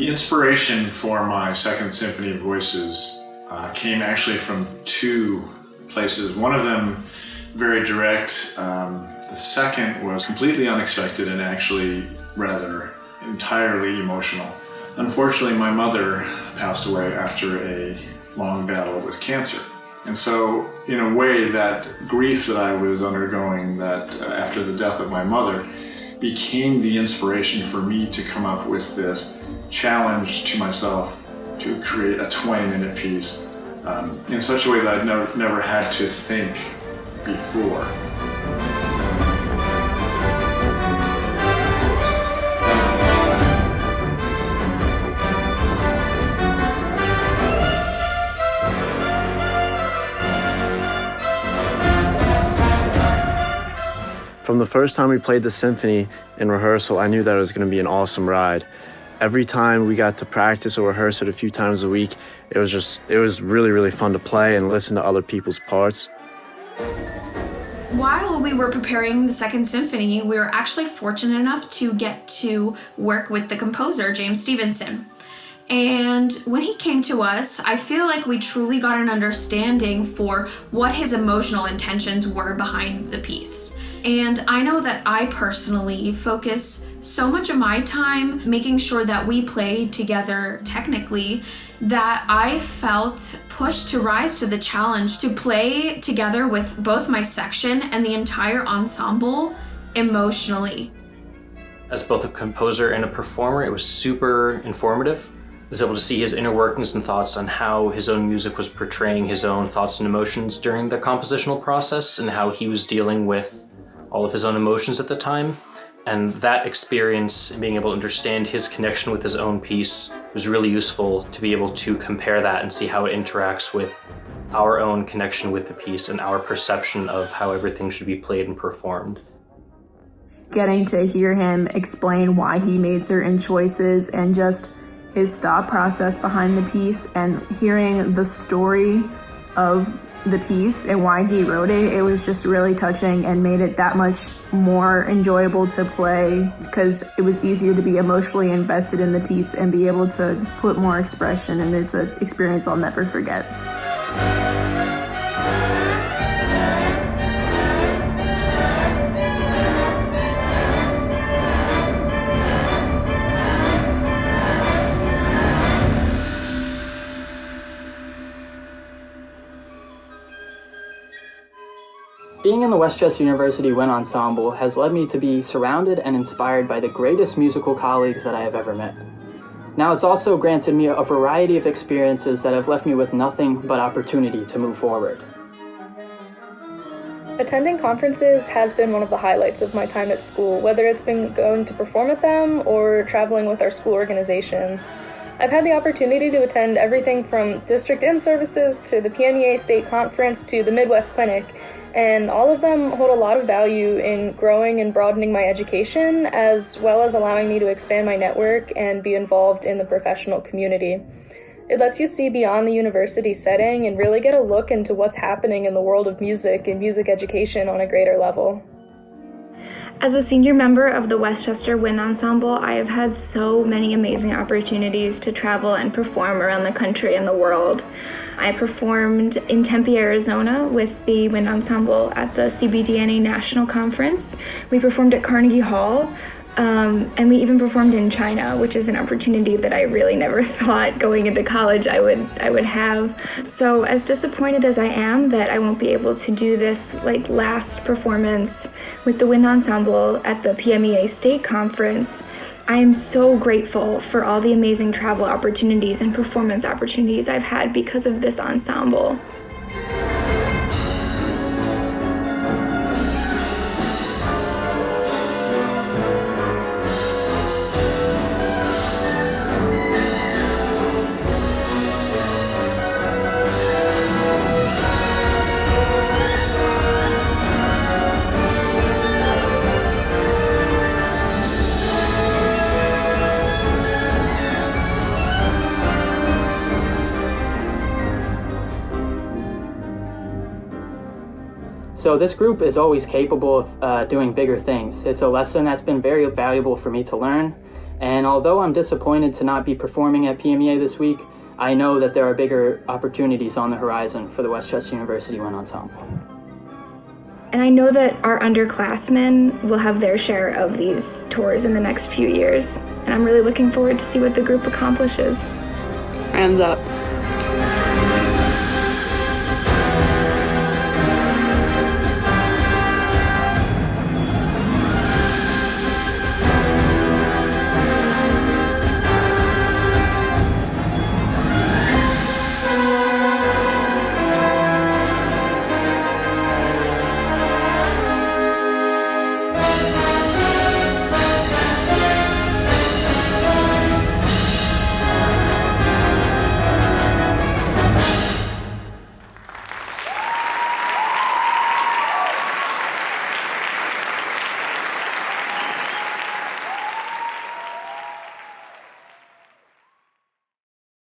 The inspiration for my second symphony of voices came actually from two places. One of them very direct. The second was completely unexpected and actually rather entirely emotional. Unfortunately, my mother passed away after a long battle with cancer. And so, in a way, that grief that I was undergoing after the death of my mother became the inspiration for me to come up with this challenge to myself to create a 20-minute piece in such a way that I'd never had to think before. From the first time we played the symphony in rehearsal, I knew that it was going to be an awesome ride. Every time we got to practice or rehearse it a few times a week, it was really, really fun to play and listen to other people's parts. While we were preparing the second symphony, we were actually fortunate enough to get to work with the composer, James Stephenson. And when he came to us, I feel like we truly got an understanding for what his emotional intentions were behind the piece. And I know that I personally focus so much of my time making sure that we play together technically that I felt pushed to rise to the challenge to play together with both my section and the entire ensemble emotionally. As both a composer and a performer, it was super informative. I was able to see his inner workings and thoughts on how his own music was portraying his own thoughts and emotions during the compositional process and how he was dealing with all of his own emotions at the time. And that experience, being able to understand his connection with his own piece, was really useful to be able to compare that and see how it interacts with our own connection with the piece and our perception of how everything should be played and performed. Getting to hear him explain why he made certain choices and just his thought process behind the piece and hearing the story of the piece and why he wrote it, it was just really touching and made it that much more enjoyable to play because it was easier to be emotionally invested in the piece and be able to put more expression, and it's an experience I'll never forget. Being in the West Chester University Wind Ensemble has led me to be surrounded and inspired by the greatest musical colleagues that I have ever met. Now it's also granted me a variety of experiences that have left me with nothing but opportunity to move forward. Attending conferences has been one of the highlights of my time at school, whether it's been going to perform at them or traveling with our school organizations. I've had the opportunity to attend everything from district in-services to the PMEA State Conference to the Midwest Clinic, and all of them hold a lot of value in growing and broadening my education, as well as allowing me to expand my network and be involved in the professional community. It lets you see beyond the university setting and really get a look into what's happening in the world of music and music education on a greater level. As a senior member of the West Chester Wind Ensemble, I have had so many amazing opportunities to travel and perform around the country and the world. I performed in Tempe, Arizona with the Wind Ensemble at the CBDNA National Conference. We performed at Carnegie Hall, and we even performed in China, which is an opportunity that I really never thought going into college I would have. So as disappointed as I am that I won't be able to do this last performance with the Wind Ensemble at the PMEA State Conference, I am so grateful for all the amazing travel opportunities and performance opportunities I've had because of this ensemble. So this group is always capable of doing bigger things. It's a lesson that's been very valuable for me to learn. And although I'm disappointed to not be performing at PMEA this week, I know that there are bigger opportunities on the horizon for the Westchester University Wind Ensemble. And I know that our underclassmen will have their share of these tours in the next few years. And I'm really looking forward to see what the group accomplishes. Hands up.